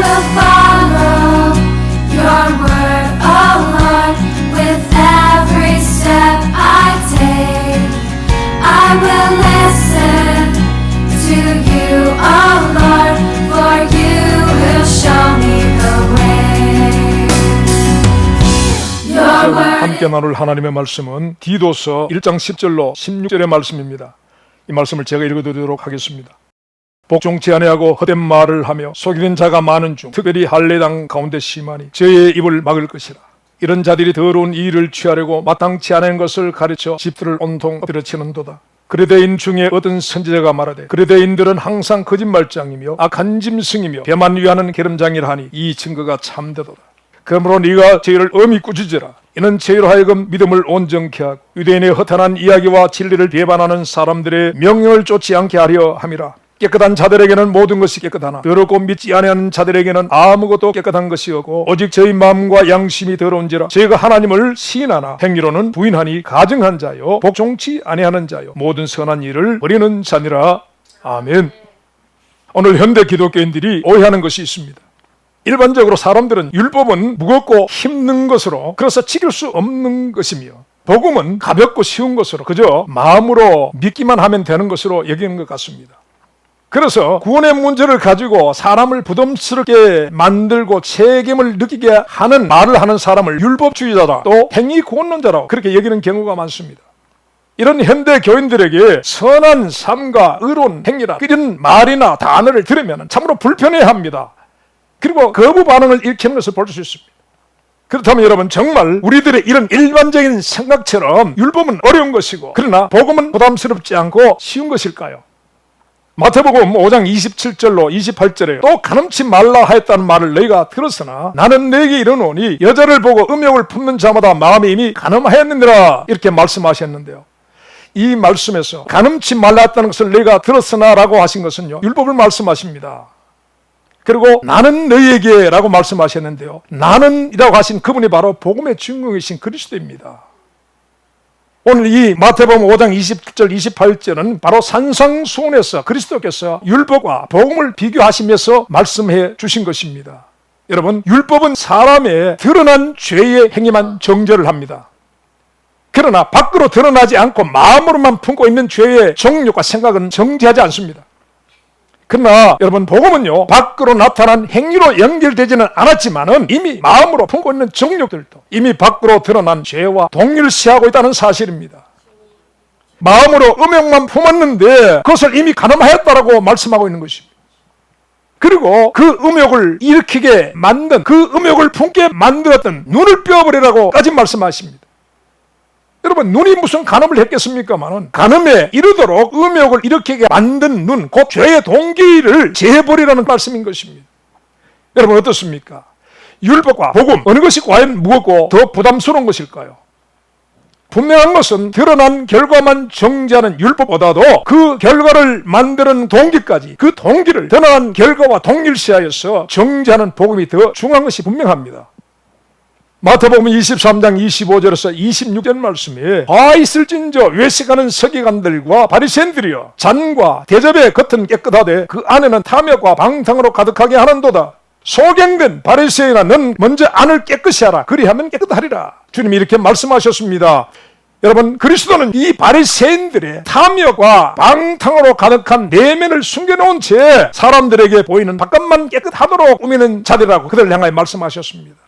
will follow your word, oh Lord, with every step I take. I will listen to you, oh Lord, for you will show me the way. Your word. 함께 나눌 하나님의 말씀은 디도서 1장 10절로 16절의 말씀입니다. 이 말씀을 제가 읽어드리도록 하겠습니다. 복종치 아니하고 헛된 말을 하며 속이는 자가 많은 중 특별히 할례당 가운데 심하니 저의 입을 막을 것이라. 이런 자들이 더러운 일을 취하려고 마땅치 않은 것을 가르쳐 집들을 온통 엎드려치는도다. 그레대인 중에 어떤 선지자가 말하되 그레대인들은 항상 거짓말장이며 악한 짐승이며 배만 위하는 계름장이라 하니 이 증거가 참되도다. 그러므로 네가 저희를 엄히 꾸짖으라. 이는 저희로 하여금 믿음을 온전케 하고 유대인의 허탄한 이야기와 진리를 배반하는 사람들의 명령을 쫓지 않게 하려 함이라. 깨끗한 자들에게는 모든 것이 깨끗하나 더럽고 믿지 아니하는 자들에게는 아무것도 깨끗한 것이 없고 오직 저희 마음과 양심이 더러운지라. 저희가 하나님을 시인하나 행위로는 부인하니 가증한 자요 복종치 아니하는 자요 모든 선한 일을 버리는 자니라. 아멘. 오늘 현대 기독교인들이 오해하는 것이 있습니다. 일반적으로 사람들은 율법은 무겁고 힘든 것으로 그래서 지킬 수 없는 것이며 복음은 가볍고 쉬운 것으로 그저 마음으로 믿기만 하면 되는 것으로 여기는 것 같습니다. 그래서 구원의 문제를 가지고 사람을 부담스럽게 만들고 책임을 느끼게 하는 말을 하는 사람을 율법주의자다 또 행위구원론자라고 그렇게 여기는 경우가 많습니다. 이런 현대 교인들에게 선한 삶과 의로운 행위라 이런 말이나 단어를 들으면 참으로 불편해합니다. 그리고 거부 반응을 일으키는 것을 볼 수 있습니다. 그렇다면 여러분 정말 우리들의 이런 일반적인 생각처럼 율법은 어려운 것이고 그러나 복음은 부담스럽지 않고 쉬운 것일까요? 마태복음 5장 27절로 28절에 또 간음치 말라 하였다는 말을 너희가 들었으나 나는 너희에게 이르노니 여자를 보고 음욕을 품는 자마다 마음이 이미 간음하였느니라 이렇게 말씀하셨는데요. 이 말씀에서 간음치 말라 했다는 것을 너희가 들었으나 라고 하신 것은요 율법을 말씀하십니다. 그리고 나는 너희에게 라고 말씀하셨는데요. 나는 이라고 하신 그분이 바로 복음의 주인공이신 그리스도입니다. 오늘 이 마태복음 5장 20절 28절은 바로 산상수훈에서 그리스도께서 율법과 복음을 비교하시면서 말씀해 주신 것입니다. 여러분 율법은 사람의 드러난 죄의 행위만 정죄를 합니다. 그러나 밖으로 드러나지 않고 마음으로만 품고 있는 죄의 종류와 생각은 정죄하지 않습니다. 그러나 여러분 복음은요 밖으로 나타난 행위로 연결되지는 않았지만은 이미 마음으로 품고 있는 정욕들도 이미 밖으로 드러난 죄와 동일시하고 있다는 사실입니다. 마음으로 음욕만 품었는데 그것을 이미 간음하였다라고 말씀하고 있는 것입니다. 그리고 그 음욕을 일으키게 만든 그 음욕을 품게 만들었던 눈을 빼어버리라고까지 말씀하십니다. 여러분 눈이 무슨 간음을 했겠습니까마는 간음에 이르도록 음욕을 일으키게 만든 눈, 곧 죄의 동기를 제해버리라는 말씀인 것입니다. 여러분 어떻습니까? 율법과 복음 어느 것이 과연 무겁고 더 부담스러운 것일까요? 분명한 것은 드러난 결과만 정죄하는 율법보다도 그 결과를 만드는 동기까지 그 동기를 드러난 결과와 동일시하여서 정죄하는 복음이 더 중요한 것이 분명합니다. 마태복음 23장 25절에서 26절 말씀에 화 있을진저 외식하는 서기관들과 바리새인들이여 잔과 대접의 겉은 깨끗하되 그 안에는 탐욕과 방탕으로 가득하게 하는도다. 소경된 바리새인아 넌 먼저 안을 깨끗이 하라 그리하면 깨끗하리라. 주님이 이렇게 말씀하셨습니다. 여러분 그리스도는 이 바리새인들의 탐욕과 방탕으로 가득한 내면을 숨겨놓은 채 사람들에게 보이는 바깥만 깨끗하도록 꾸미는 자들이라고 그들을 향하여 말씀하셨습니다.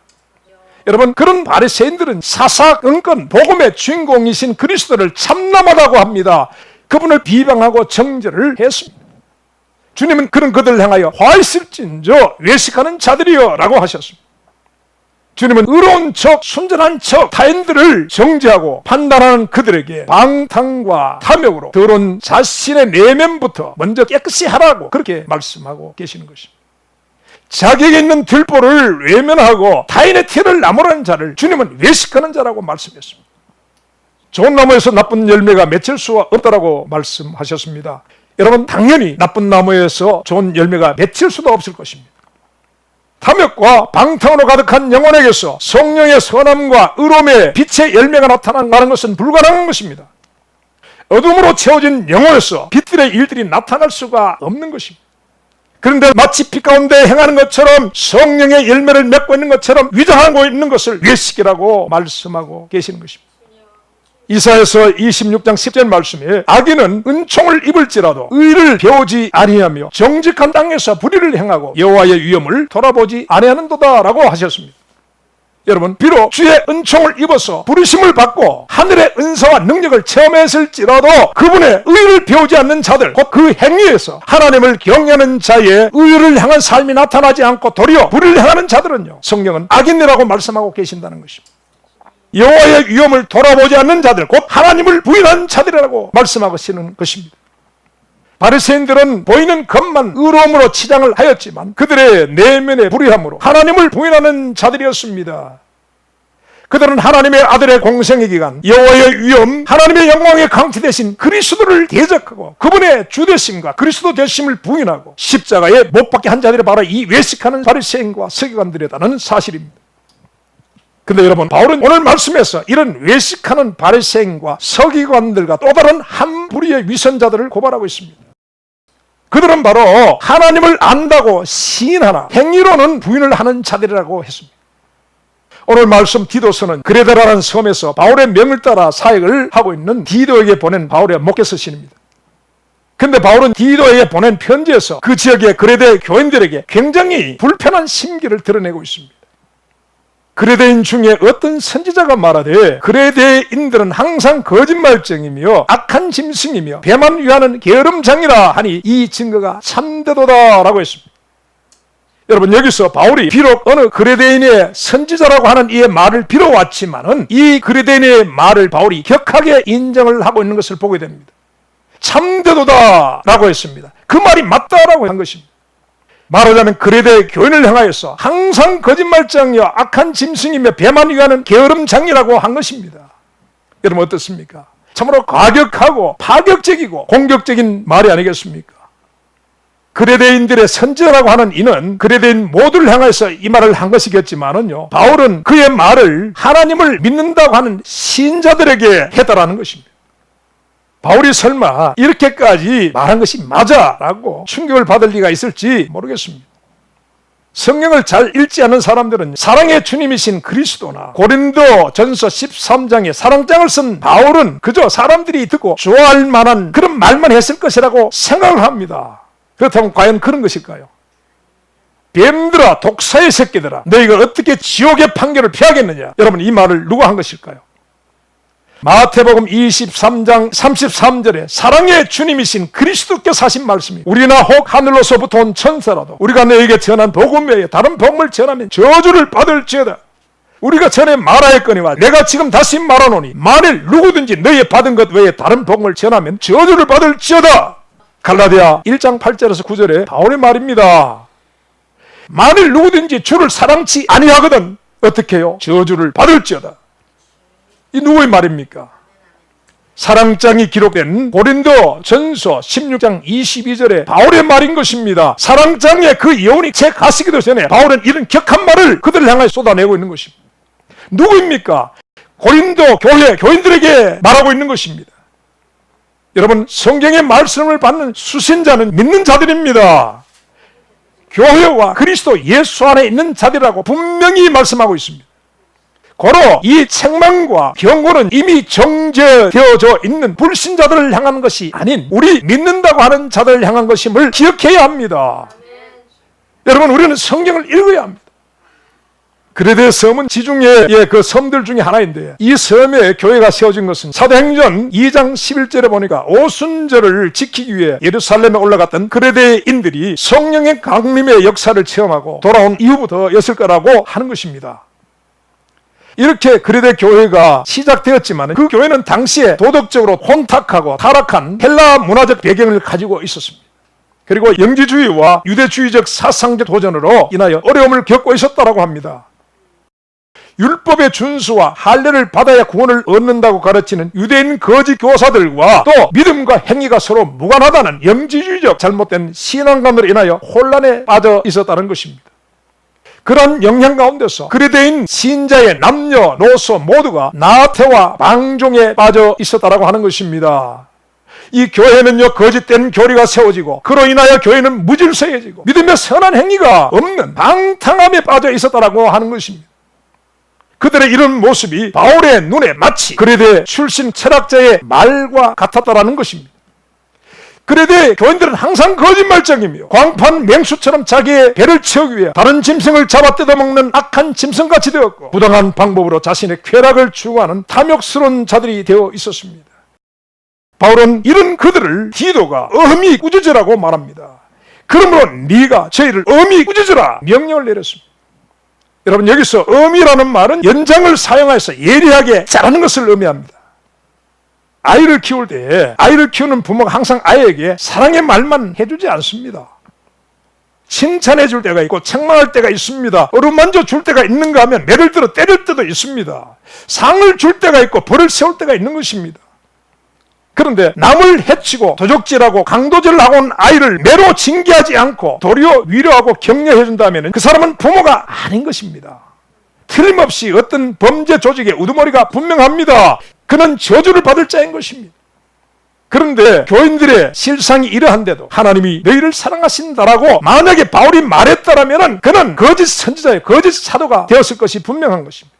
여러분 그런 바리새인들은 사사건건 복음의 주인공이신 그리스도를 참남하다고 합니다. 그분을 비방하고 정죄를 했습니다. 주님은 그런 그들을 향하여 화 있을진저 외식하는 자들이여 라고 하셨습니다. 주님은 의로운 척 순전한 척 타인들을 정죄하고 판단하는 그들에게 방탕과 탐욕으로 더러운 자신의 내면부터 먼저 깨끗이 하라고 그렇게 말씀하고 계시는 것입니다. 자기에게 있는 들보를 외면하고 타인의 티를 나무라는 자를 주님은 외식하는 자라고 말씀했습니다. 좋은 나무에서 나쁜 열매가 맺힐 수가 없다라고 말씀하셨습니다. 여러분 당연히 나쁜 나무에서 좋은 열매가 맺힐 수도 없을 것입니다. 탐욕과 방탕으로 가득한 영혼에게서 성령의 선함과 의로움의 빛의 열매가 나타나는 것은 불가능한 것입니다. 어둠으로 채워진 영혼에서 빛들의 일들이 나타날 수가 없는 것입니다. 그런데 마치 빛 가운데 행하는 것처럼 성령의 열매를 맺고 있는 것처럼 위장하고 있는 것을 외식이라고 말씀하고 계시는 것입니다. 이사야서 26장 10절 말씀에 악인은 은총을 입을지라도 의를 배우지 아니하며 정직한 땅에서 불의를 행하고 여호와의 위엄을 돌아보지 아니하는도다 라고 하셨습니다. 여러분, 비록 주의 은총을 입어서 부르심을 받고 하늘의 은사와 능력을 체험했을지라도 그분의 의를 배우지 않는 자들, 곧 그 행위에서 하나님을 경외하는 자의 의를 향한 삶이 나타나지 않고 도리어 불의를 행하는 자들은요, 성령은 악인이라고 말씀하고 계신다는 것입니다. 여호와의 위엄을 돌아보지 않는 자들, 곧 하나님을 부인한 자들이라고 말씀하시는 것입니다. 바리새인들은 보이는 것만 의로움으로 치장을 하였지만 그들의 내면의 불의함으로 하나님을 부인하는 자들이었습니다. 그들은 하나님의 아들의 공생의 기간, 여호와의 위엄, 하나님의 영광의 강티 되신 그리스도를 대적하고 그분의 주되심과 그리스도 되심을 부인하고 십자가에 못 박게 한 자들이 바로 이 외식하는 바리새인과 서기관들이라는 사실입니다. 근데 여러분, 바울은 오늘 말씀에서 이런 외식하는 바리새인과 서기관들과 또 다른 한 부류의 위선자들을 고발하고 있습니다. 그들은 바로 하나님을 안다고 시인하나 행위로는 부인을 하는 자들이라고 했습니다. 오늘 말씀 디도서는 그레데라는 섬에서 바울의 명을 따라 사역을 하고 있는 디도에게 보낸 바울의 목회서신입니다. 근데 바울은 디도에게 보낸 편지에서 그 지역의 그레데 교인들에게 굉장히 불편한 심기를 드러내고 있습니다. 그레데인 중에 어떤 선지자가 말하되 그레데인들은 항상 거짓말쟁이며 악한 짐승이며 배만 위하는 게으름장이라 하니 이 증거가 참되도다 라고 했습니다. 여러분, 여기서 바울이 비록 어느 그레데인의 선지자라고 하는 이의 말을 빌어왔지만은 이 그레데인의 말을 바울이 격하게 인정을 하고 있는 것을 보게 됩니다. 참되도다 라고 했습니다. 그 말이 맞다라고 한 것입니다. 말하자면 그레데 교인을 향하여서 항상 거짓말장이여 악한 짐승이며 배만 위하는 게으름장이라고 한 것입니다. 여러분, 어떻습니까? 참으로 과격하고 파격적이고 공격적인 말이 아니겠습니까? 그레데인들의 선지자라고 하는 이는 그레데인 모두를 향해서 이 말을 한 것이겠지만은요, 바울은 그의 말을 하나님을 믿는다고 하는 신자들에게 해달라는 것입니다. 바울이 설마 이렇게까지 말한 것이 맞아라고 충격을 받을 리가 있을지 모르겠습니다. 성경을 잘 읽지 않는 사람들은 사랑의 주님이신 그리스도나 고린도 전서 13장에 사랑장을 쓴 바울은 그저 사람들이 듣고 좋아할 만한 그런 말만 했을 것이라고 생각을 합니다. 그렇다면 과연 그런 것일까요? 뱀들아, 독사의 새끼들아, 너희가 어떻게 지옥의 판결을 피하겠느냐? 여러분, 이 말을 누가 한 것일까요? 마태복음 23장 33절에 사랑의 주님이신 그리스도께서 하신 말씀이 우리나 혹 하늘로서부터 온 천사라도 우리가 너에게 전한 복음 외에 다른 복음을 전하면 저주를 받을지어다. 우리가 전에 말하였거니와 내가 지금 다시 말하노니 만일 누구든지 너희 받은 것 외에 다른 복음을 전하면 저주를 받을지어다. 갈라디아 1장 8절에서 9절에 바울의 말입니다. 만일 누구든지 주를 사랑치 아니하거든 어떻게 해요? 저주를 받을지어다. 이 누구의 말입니까? 사랑장이 기록된 고린도 전서 16장 22절에 바울의 말인 것입니다. 사랑장에 그 여운이 채 가시기도 전에 바울은 이런 격한 말을 그들을 향해 쏟아내고 있는 것입니다. 누구입니까? 고린도 교회 교인들에게 말하고 있는 것입니다. 여러분, 성경의 말씀을 받는 수신자는 믿는 자들입니다. 교회와 그리스도 예수 안에 있는 자들이라고 분명히 말씀하고 있습니다. 고로 이 책망과 경고는 이미 정죄되어져 있는 불신자들을 향한 것이 아닌 우리 믿는다고 하는 자들을 향한 것임을 기억해야 합니다. 여러분, 우리는 성경을 읽어야 합니다. 그레데 섬은 지중해의 그 섬들 중에 하나인데 이 섬에 교회가 세워진 것은 사도행전 2장 11절에 보니까 오순절을 지키기 위해 예루살렘에 올라갔던 그레데인들이 성령의 강림의 역사를 체험하고 돌아온 이후부터였을 거라고 하는 것입니다. 이렇게 그레데 교회가 시작되었지만 그 교회는 당시에 도덕적으로 혼탁하고 타락한 헬라 문화적 배경을 가지고 있었습니다. 그리고 영지주의와 유대주의적 사상적 도전으로 인하여 어려움을 겪고 있었다고 합니다. 율법의 준수와 할례를 받아야 구원을 얻는다고 가르치는 유대인 거짓 교사들과 또 믿음과 행위가 서로 무관하다는 영지주의적 잘못된 신앙관으로 인하여 혼란에 빠져 있었다는 것입니다. 그런 영향 가운데서 그레데인 신자의 남녀노소 모두가 나태와 방종에 빠져 있었다고 하는 것입니다. 이 교회는요, 거짓된 교리가 세워지고 그로 인하여 교회는 무질서해지고 믿음의 선한 행위가 없는 방탕함에 빠져 있었다라고 하는 것입니다. 그들의 이런 모습이 바울의 눈에 마치 그레데 출신 철학자의 말과 같았다라는 것입니다. 그레데 교인들은 항상 거짓말쟁이며 광판 맹수처럼 자기의 배를 채우기 위해 다른 짐승을 잡아 뜯어먹는 악한 짐승같이 되었고 부당한 방법으로 자신의 쾌락을 추구하는 탐욕스러운 자들이 되어 있었습니다. 바울은 이런 그들을 디도가 엄히 꾸짖으라고 말합니다. 그러므로 네가 저희를 엄히 꾸짖으라 명령을 내렸습니다. 여러분, 여기서 엄히라는 말은 연장을 사용해서 예리하게 잘하는 것을 의미합니다. 아이를 키울 때 아이를 키우는 부모가 항상 아이에게 사랑의 말만 해주지 않습니다. 칭찬해 줄 때가 있고 책망할 때가 있습니다. 어루만져 줄 때가 있는가 하면 매를 들어 때릴 때도 있습니다. 상을 줄 때가 있고 벌을 세울 때가 있는 것입니다. 그런데 남을 해치고 도적질하고 강도질을 하고 온 아이를 매로 징계하지 않고 도리어 위로하고 격려해 준다면 그 사람은 부모가 아닌 것입니다. 틀림없이 어떤 범죄 조직의 우두머리가 분명합니다. 그는 저주를 받을 자인 것입니다. 그런데 교인들의 실상이 이러한데도 하나님이 너희를 사랑하신다라고 만약에 바울이 말했다라면 그는 거짓 선지자의 거짓 사도가 되었을 것이 분명한 것입니다.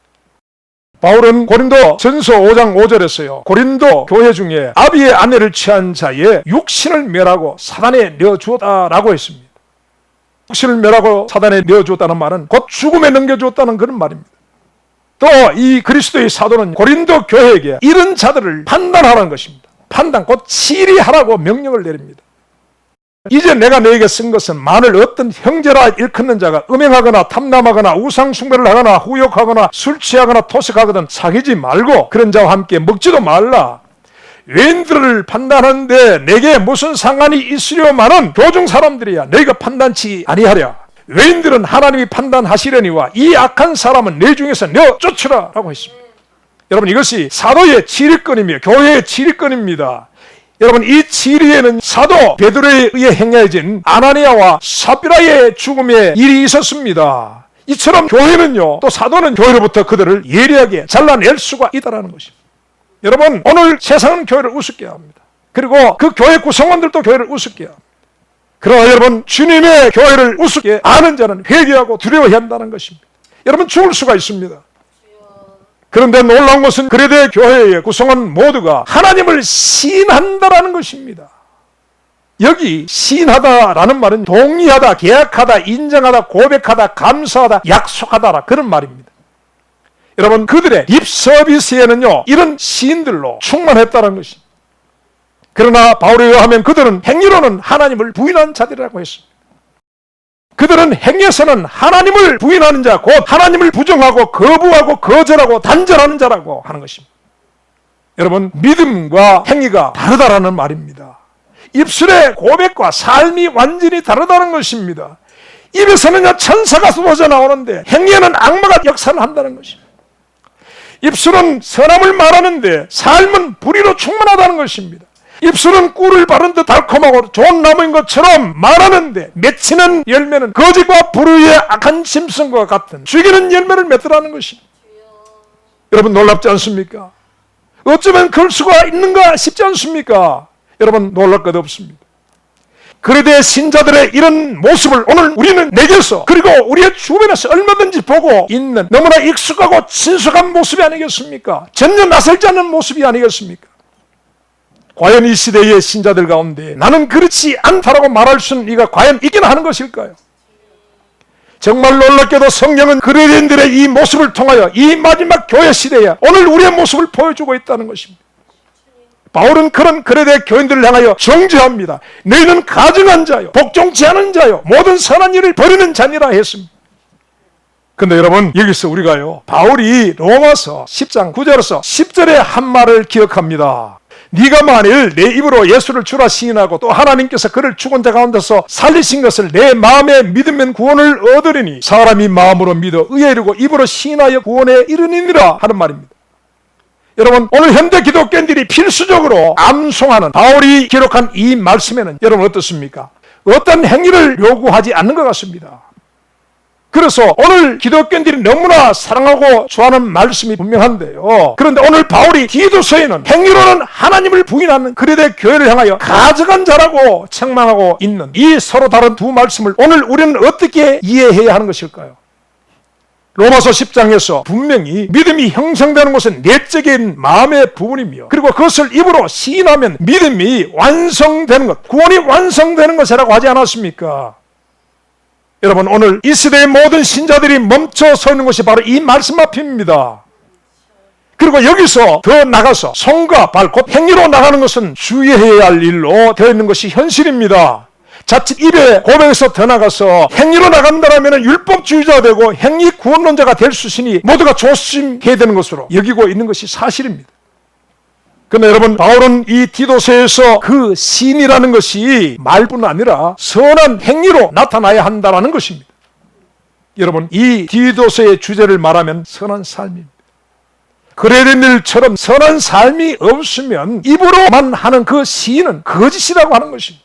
바울은 고린도 전서 5장 5절에서요, 고린도 교회 중에 아비의 아내를 취한 자의 육신을 멸하고 사단에 내어주었다라고 했습니다. 육신을 멸하고 사단에 내어주었다는 말은 곧 죽음에 넘겨주었다는 그런 말입니다. 또 이 그리스도의 사도는 고린도 교회에게 이런 자들을 판단하라는 것입니다. 판단, 곧 치리하라고 명령을 내립니다. 이제 내가 너에게 쓴 것은 만일 어떤 형제라 일컫는 자가 음행하거나 탐남하거나 우상숭배를 하거나 후욕하거나 술 취하거나 토색하거든 사귀지 말고 그런 자와 함께 먹지도 말라. 외인들을 판단하는데 내게 무슨 상관이 있으려마는 교중 사람들이야 너희가 판단치 아니하랴. 외인들은 하나님이 판단하시려니와 이 악한 사람은 내 중에서 내어 쫓으라 라고 했습니다. 여러분, 이것이 사도의 지휘권이며 교회의 지휘권입니다. 여러분, 이 지리에는 사도 베드로에 의해 행해진 아나니아와 삽비라의 죽음의 일이 있었습니다. 이처럼 교회는요, 또 사도는 교회로부터 그들을 예리하게 잘라낼 수가 있다는 것입니다. 여러분, 오늘 세상은 교회를 우습게 합니다. 그리고 그 교회 구성원들도 교회를 우습게 합니다. 그러나 여러분, 주님의 교회를 우습게 아는 자는 회개하고 두려워해야 한다는 것입니다. 여러분, 죽을 수가 있습니다. 그런데 놀라운 것은 그레데 교회의 구성원 모두가 하나님을 시인한다라는 것입니다. 여기 시인하다라는 말은 동의하다, 계약하다, 인정하다, 고백하다, 감사하다, 약속하다라 그런 말입니다. 여러분, 그들의 립 서비스에는요 이런 시인들로 충만했다는 것입니다. 그러나 바울에 의하면 그들은 행위로는 하나님을 부인한 자들이라고 했습니다. 그들은 행위에서는 하나님을 부인하는 자, 곧 하나님을 부정하고 거부하고 거절하고 단절하는 자라고 하는 것입니다. 여러분, 믿음과 행위가 다르다라는 말입니다. 입술의 고백과 삶이 완전히 다르다는 것입니다. 입에서는 천사가 쏟아져 나오는데 행위에는 악마가 역사를 한다는 것입니다. 입술은 선함을 말하는데 삶은 불의로 충만하다는 것입니다. 입술은 꿀을 바른 듯 달콤하고 좋은 나무인 것처럼 말하는데 맺히는 열매는 거짓과 불의의 악한 짐승과 같은 죽이는 열매를 맺더라는 것입니다. 여러분, 놀랍지 않습니까? 어쩌면 그럴 수가 있는가 싶지 않습니까? 여러분, 놀랄 것 없습니다. 그레데 신자들의 이런 모습을 오늘 우리는 내게서 그리고 우리의 주변에서 얼마든지 보고 있는 너무나 익숙하고 친숙한 모습이 아니겠습니까? 전혀 낯설지 않는 모습이 아니겠습니까? 과연 이 시대의 신자들 가운데 나는 그렇지 않다라고 말할 수는 이가 과연 있기나 하는 것일까요? 정말 놀랍게도 성경은 그레데인들의 이 모습을 통하여 이 마지막 교회 시대에 오늘 우리의 모습을 보여주고 있다는 것입니다. 바울은 그런 그레데 교인들을 향하여 정죄합니다. 너희는 가증한 자요, 복종치 않은 자요, 모든 선한 일을 버리는 자니라 했습니다. 근데 여러분, 여기서 우리가요, 바울이 로마서 10장 9절에서 10절의 한 말을 기억합니다. 네가 만일 내 입으로 예수를 주라 시인하고 또 하나님께서 그를 죽은 자 가운데서 살리신 것을 내 마음에 믿으면 구원을 얻으리니 사람이 마음으로 믿어 의에 이르고 입으로 시인하여 구원에 이르니라 하는 말입니다. 여러분, 오늘 현대 기독교인들이 필수적으로 암송하는 바울이 기록한 이 말씀에는 여러분 어떻습니까? 어떤 행위를 요구하지 않는 것 같습니다. 그래서 오늘 기독교인들이 너무나 사랑하고 좋아하는 말씀이 분명한데요. 그런데 오늘 바울이 디도서에는 행위로는 하나님을 부인하는 그리스도의 교회를 향하여 가증한 자라고 책망하고 있는 이 서로 다른 두 말씀을 오늘 우리는 어떻게 이해해야 하는 것일까요? 로마서 10장에서 분명히 믿음이 형성되는 것은 내적인 마음의 부분이며 그리고 그것을 입으로 시인하면 믿음이 완성되는 것, 구원이 완성되는 것이라고 하지 않았습니까? 여러분, 오늘 이 시대의 모든 신자들이 멈춰 서 있는 것이 바로 이 말씀 앞입니다. 그리고 여기서 더 나가서 손과 발, 곧 행위로 나가는 것은 주의해야 할 일로 되어 있는 것이 현실입니다. 자칫 입의 고백에서 더 나가서 행위로 나간다면 율법주의자가 되고 행위 구원론자가 될 수 있으니 모두가 조심해야 되는 것으로 여기고 있는 것이 사실입니다. 그런데 여러분, 바울은 이 디도서에서 그 신이라는 것이 말뿐 아니라 선한 행위로 나타나야 한다는 것입니다. 여러분, 이 디도서의 주제를 말하면 선한 삶입니다. 그래야 될 일처럼 선한 삶이 없으면 입으로만 하는 그 시인은 거짓이라고 하는 것입니다.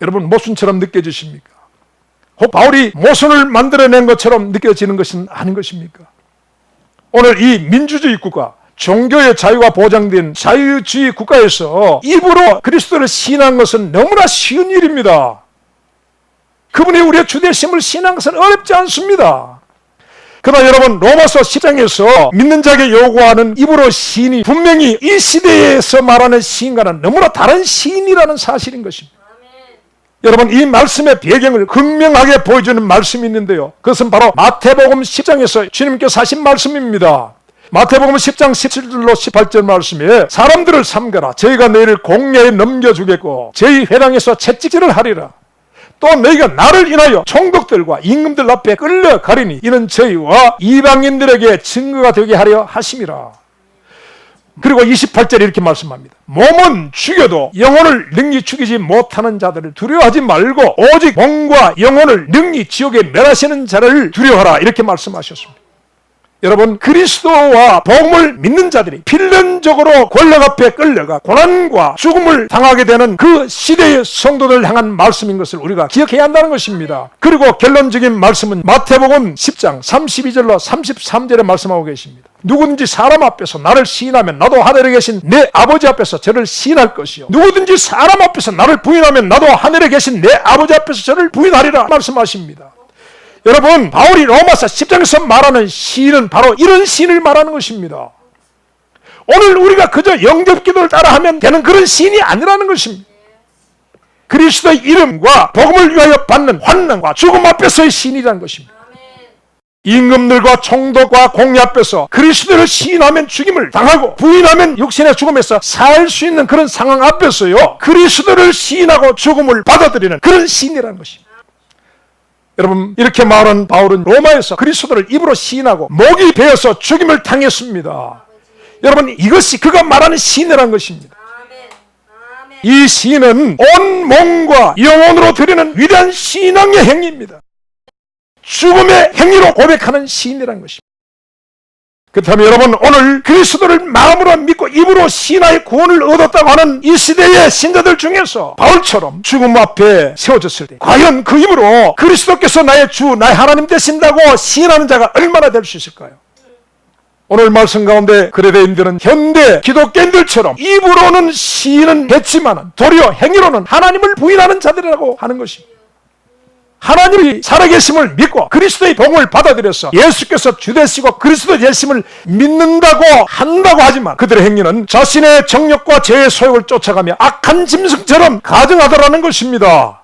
여러분, 모순처럼 느껴지십니까? 혹 바울이 모순을 만들어낸 것처럼 느껴지는 것은 아닌 것입니까? 오늘 이 민주주의 국가, 종교의 자유가 보장된 자유주의 국가에서 입으로 그리스도를 시인한 것은 너무나 쉬운 일입니다. 그분이 우리의 주되심을 시인한 것은 어렵지 않습니다. 그러나 여러분, 로마서 10장에서 믿는 자에게 요구하는 입으로 시인이 분명히 이 시대에서 말하는 시인과는 너무나 다른 시인이라는 사실인 것입니다. 여러분, 이 말씀의 배경을 극명하게 보여주는 말씀이 있는데요. 그것은 바로 마태복음 10장에서 주님께서 하신 말씀입니다. 마태복음 10장 17절로 18절 말씀에 사람들을 삼가라. 저희가 너희를 공회에 넘겨주겠고 저희 회당에서 채찍질을 하리라. 또 너희가 나를 인하여 총독들과 임금들 앞에 끌려가리니 이는 저희와 이방인들에게 증거가 되게 하려 하심이라. 그리고 28절에 이렇게 말씀합니다. 몸은 죽여도 영혼을 능히 죽이지 못하는 자들을 두려워하지 말고 오직 몸과 영혼을 능히 지옥에 멸하시는 자를 두려워하라. 이렇게 말씀하셨습니다. 여러분, 그리스도와 복음을 믿는 자들이 필연적으로 권력 앞에 끌려가 고난과 죽음을 당하게 되는 그 시대의 성도들을 향한 말씀인 것을 우리가 기억해야 한다는 것입니다. 그리고 결론적인 말씀은 마태복음 10장 32절로 33절에 말씀하고 계십니다. 누구든지 사람 앞에서 나를 시인하면 나도 하늘에 계신 내 아버지 앞에서 저를 시인할 것이요 누구든지 사람 앞에서 나를 부인하면 나도 하늘에 계신 내 아버지 앞에서 저를 부인하리라 말씀하십니다. 여러분, 바울이 로마서 10장에서 말하는 시인은 바로 이런 시인을 말하는 것입니다. 오늘 우리가 그저 영접기도를 따라하면 되는 그런 시인이 아니라는 것입니다. 그리스도의 이름과 복음을 위하여 받는 환난과 죽음 앞에서의 시인이라는 것입니다. 임금들과 총독과 공회 앞에서 그리스도를 시인하면 죽임을 당하고 부인하면 육신의 죽음에서 살 수 있는 그런 상황 앞에서요, 그리스도를 시인하고 죽음을 받아들이는 그런 시인이라는 것입니다. 여러분, 이렇게 말한 바울은 로마에서 그리스도를 입으로 시인하고 목이 베어서 죽임을 당했습니다. 여러분, 이것이 그가 말하는 시인이라는 것입니다. 이 시인은 온 몸과 영혼으로 드리는 위대한 신앙의 행위입니다. 죽음의 행위로 고백하는 시인이라는 것입니다. 그렇다면 여러분, 오늘 그리스도를 마음으로 믿고 입으로 시인하여 구원을 얻었다고 하는 이 시대의 신자들 중에서 바울처럼 죽음 앞에 세워졌을 때 과연 그 입으로 그리스도께서 나의 주, 나의 하나님 되신다고 시인하는 자가 얼마나 될 수 있을까요? 오늘 말씀 가운데 그레데인들은 현대 기독교인들처럼 입으로는 시인은 했지만 도리어 행위로는 하나님을 부인하는 자들이라고 하는 것입니다. 하나님이 살아계심을 믿고 그리스도의 복음을 받아들여서 예수께서 주 되시고 그리스도 되심을 믿는다고 한다고 하지만 그들의 행위는 자신의 정욕과 죄의 소욕을 쫓아가며 악한 짐승처럼 가증하더라는 것입니다.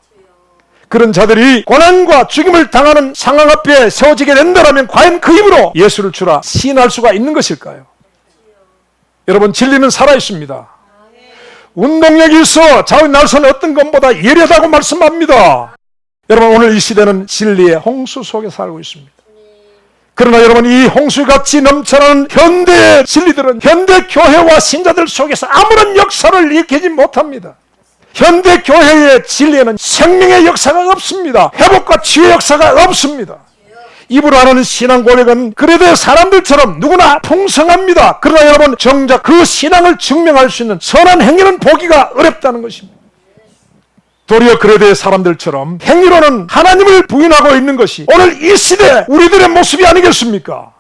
그런 자들이 고난과 죽임을 당하는 상황 앞에 세워지게 된다면 과연 그 입으로 예수를 주라 시인할 수가 있는 것일까요? 여러분, 진리는 살아있습니다. 운동력이 있어 좌우 날선 어떤 것보다 예리하다고 말씀합니다. 여러분, 오늘 이 시대는 진리의 홍수 속에 살고 있습니다. 그러나 여러분, 이 홍수같이 넘쳐나는 현대의 진리들은 현대 교회와 신자들 속에서 아무런 역사를 일으키지 못합니다. 현대 교회의 진리에는 생명의 역사가 없습니다. 회복과 치유의 역사가 없습니다. 입으로 하는 신앙 고백은 그래도 사람들처럼 누구나 풍성합니다. 그러나 여러분, 정작 그 신앙을 증명할 수 있는 선한 행위는 보기가 어렵다는 것입니다. 도리어 그레드의 사람들처럼 행위로는 하나님을 부인하고 있는 것이 오늘 이 시대 우리들의 모습이 아니겠습니까?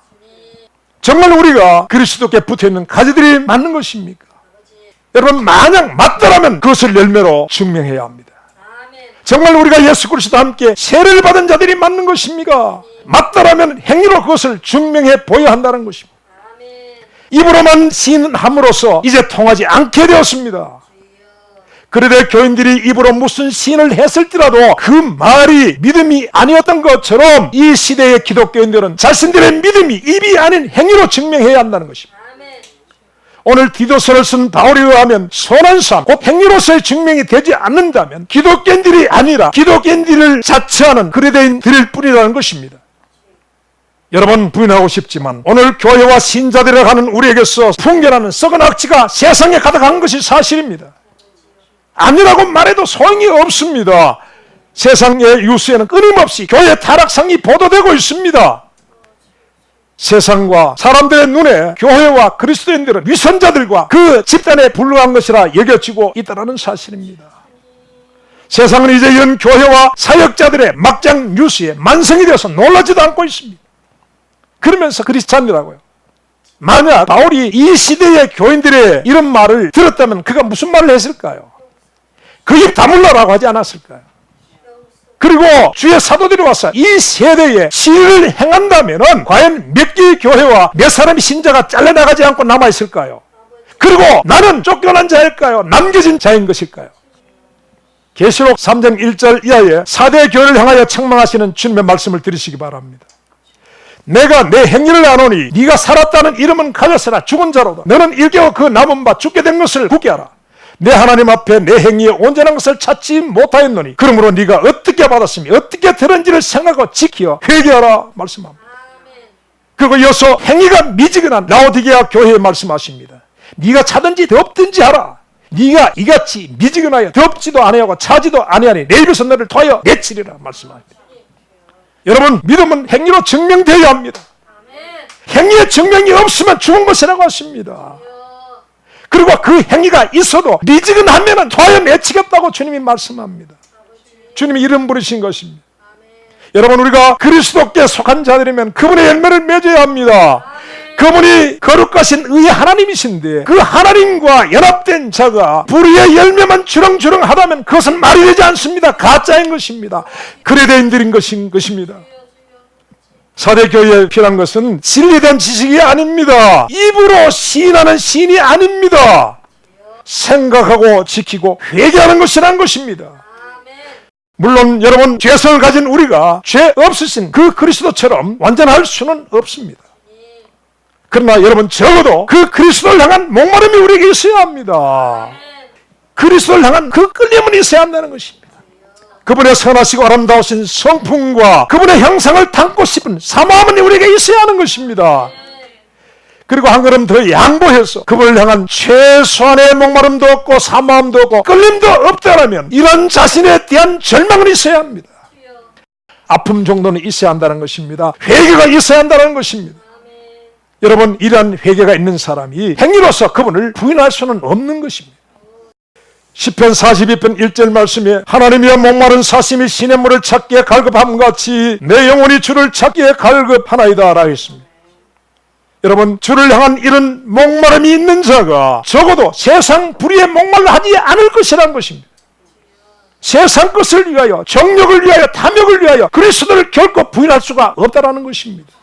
정말 우리가 그리스도께 붙어있는 가지들이 맞는 것입니까? 여러분, 만약 맞더라면 그것을 열매로 증명해야 합니다. 정말 우리가 예수 그리스도와 함께 세례를 받은 자들이 맞는 것입니까? 맞더라면 행위로 그것을 증명해 보여야 한다는 것입니다. 입으로만 시인함으로써 이제 통하지 않게 되었습니다. 그런데 교인들이 입으로 무슨 시인을 했을지라도 그 말이 믿음이 아니었던 것처럼 이 시대의 기독교인들은 자신들의 믿음이 입이 아닌 행위로 증명해야 한다는 것입니다. 오늘 디도서를 쓴 바울에 의하면 선한 삶, 곧 행위로서의 증명이 되지 않는다면 기독교인들이 아니라 기독교인들을 자처하는 그리스도인들일 뿐이라는 것입니다. 여러분, 부인하고 싶지만 오늘 교회와 신자들이라 하는 우리에게서 풍겨나는 썩은 악취가 세상에 가득한 것이 사실입니다. 아니라고 말해도 소용이 없습니다. 세상의 뉴스에는 끊임없이 교회 타락상이 보도되고 있습니다. 세상과 사람들의 눈에 교회와 그리스도인들은 위선자들과 그 집단에 불과한 것이라 여겨지고 있다는 사실입니다. 세상은 이제 이런 교회와 사역자들의 막장 뉴스에 만성이 되어서 놀라지도 않고 있습니다. 그러면서 크리스찬이라고요. 만약 바울이 이 시대의 교인들의 이런 말을 들었다면 그가 무슨 말을 했을까요? 그 입 다물라라고 하지 않았을까요? 그리고 주의 사도들이 와서 이 세대에 시를 행한다면 과연 몇 개의 교회와 몇 사람의 신자가 잘려나가지 않고 남아있을까요? 그리고 나는 쫓겨난 자일까요? 남겨진 자인 것일까요? 계시록 3장 1절 이하에 4대 교회를 향하여 책망하시는 주님의 말씀을 들으시기 바랍니다. 내가 내 행위를 아노니 네가 살았다는 이름은 가졌으나 죽은 자로다. 너는 일개와 그 남은 바 죽게 된 것을 굳게 하라. 내 하나님 앞에 내 행위에 온전한 것을 찾지 못하였노니 그러므로 네가 어떻게 받았으며 어떻게 들은지를 생각하고 지키어 회개하라 말씀합니다. 그리고 이어서 행위가 미지근한 라오디게아 교회에 말씀하십니다. 네가 차든지 덥든지 하라. 네가 이같이 미지근하여 덥지도 아니하고 차지도 아니하니 내 입에서 너를 토하여 내치리라 말씀합니다. 여러분, 믿음은 행위로 증명되어야 합니다. 행위의 증명이 없으면 죽은 것이라고 하십니다. 그리고 그 행위가 있어도 미지근하면 토하여 내치겠다고 주님이 말씀합니다. 주님이 이름 부르신 것입니다. 여러분, 우리가 그리스도께 속한 자들이면 그분의 열매를 맺어야 합니다. 그분이 거룩하신 의의 하나님이신데 그 하나님과 연합된 자가 불의의 열매만 주렁주렁 하다면 그것은 말이 되지 않습니다. 가짜인 것입니다. 그레데인들인 것입니다. 사대교회에 필요한 것은 진리된 지식이 아닙니다. 입으로 시인하는 시인이 아닙니다. 생각하고 지키고 회개하는 것이란 것입니다. 물론 여러분, 죄성을 가진 우리가 죄 없으신 그 그리스도처럼 완전할 수는 없습니다. 그러나 여러분, 적어도 그 그리스도를 향한 목마름이 우리에게 있어야 합니다. 그리스도를 향한 그 끌림은 있어야 한다는 것입니다. 그분의 선하시고 아름다우신 성품과 그분의 형상을 담고 싶은 사모함은 우리에게 있어야 하는 것입니다. 그리고 한 걸음 더 양보해서 그분을 향한 최소한의 목마름도 없고 사모함도 없고 끌림도 없다라면 이런 자신에 대한 절망은 있어야 합니다. 아픔 정도는 있어야 한다는 것입니다. 회개가 있어야 한다는 것입니다. 여러분, 이러한 회개가 있는 사람이 행위로서 그분을 부인할 수는 없는 것입니다. 시편 42편 1절 말씀에 하나님이여 목마른 사심이 시냇물을 찾기에 갈급함과 같이 내 영혼이 주를 찾기에 갈급하나이다 라고 했습니다. 여러분, 주를 향한 이런 목마름이 있는 자가 적어도 세상 불의에 목말라하지 않을 것이라는 것입니다. 세상 것을 위하여, 정욕을 위하여, 탐욕을 위하여 그리스도를 결코 부인할 수가 없다는 것입니다.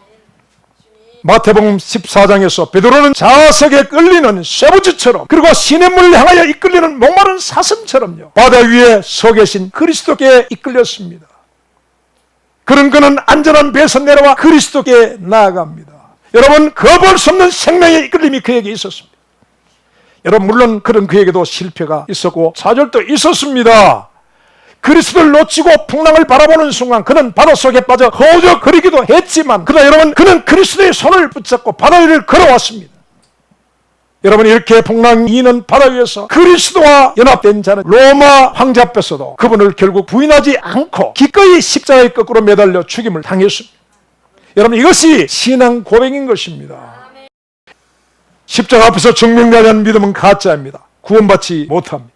마태복음 14장에서 베드로는 자석에 끌리는 쇠부지처럼 그리고 시냇물을 향하여 이끌리는 목마른 사슴처럼요 바다 위에 서 계신 그리스도께 이끌렸습니다. 그런 그는 안전한 배에서 내려와 그리스도께 나아갑니다. 여러분, 거부할 수 없는 생명의 이끌림이 그에게 있었습니다. 여러분, 물론 그런 그에게도 실패가 있었고 좌절도 있었습니다. 그리스도를 놓치고 풍랑을 바라보는 순간 그는 바다 속에 빠져 허우적거리기도 했지만 그러나 여러분, 그는 그리스도의 손을 붙잡고 바다 위를 걸어왔습니다. 여러분, 이렇게 풍랑이 있는 바다 위에서 그리스도와 연합된 자는 로마 황제 앞에서도 그분을 결국 부인하지 않고 기꺼이 십자가에 거꾸로 매달려 죽임을 당했습니다. 여러분, 이것이 신앙 고백인 것입니다. 십자가 앞에서 증명되지 않은 믿음은 가짜입니다. 구원받지 못합니다.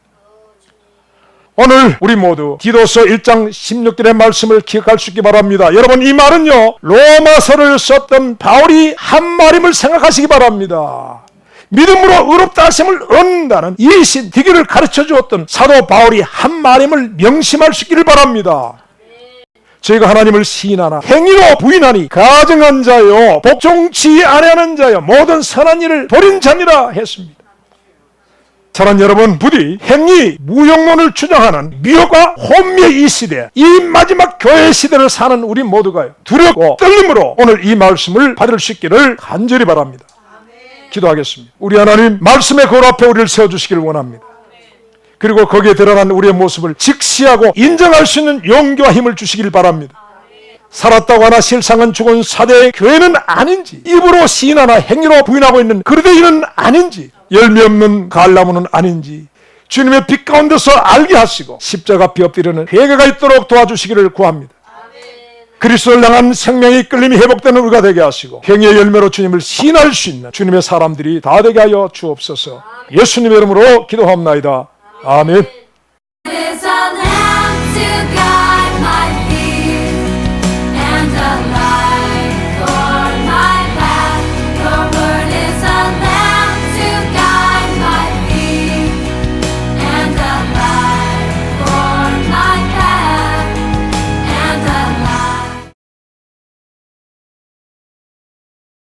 오늘 우리 모두 디도서 1장 16절의 말씀을 기억할 수 있기 바랍니다. 여러분, 이 말은요, 로마서를 썼던 바울이 한 말임을 생각하시기 바랍니다. 믿음으로 의롭다 하심을 얻는다는 이 신디기를 가르쳐 주었던 사도 바울이 한 말임을 명심할 수 있기를 바랍니다. 저희가 하나님을 시인하나 행위로 부인하니 가증한 자요 복종치 아니하는 자요 모든 선한 일을 버린 자니라 했습니다. 사랑하는 여러분, 부디 행위, 무용론을 주장하는 미혹과 혼미의 이 시대, 이 마지막 교회 시대를 사는 우리 모두가 두렵고 떨림으로 오늘 이 말씀을 받을 수 있기를 간절히 바랍니다. 기도하겠습니다. 우리 하나님, 말씀의 거울 앞에 우리를 세워주시기를 원합니다. 그리고 거기에 드러난 우리의 모습을 직시하고 인정할 수 있는 용기와 힘을 주시길 바랍니다. 살았다고 하나 실상은 죽은 사대의 교회는 아닌지, 입으로 시인하나 행위로 부인하고 있는 그리스도인은 아닌지, 열매 없는 갈나무는 아닌지 주님의 빛 가운데서 알게 하시고 십자가 앞에 엎드리는 회개가 있도록 도와주시기를 구합니다. 그리스도를 향한 생명의 끌림이 회복되는 우리가 되게 하시고 행위의 열매로 주님을 시인할 수 있는 주님의 사람들이 다 되게 하여 주옵소서. 예수님의 이름으로 기도합나이다. 아멘. Is a lamb to God.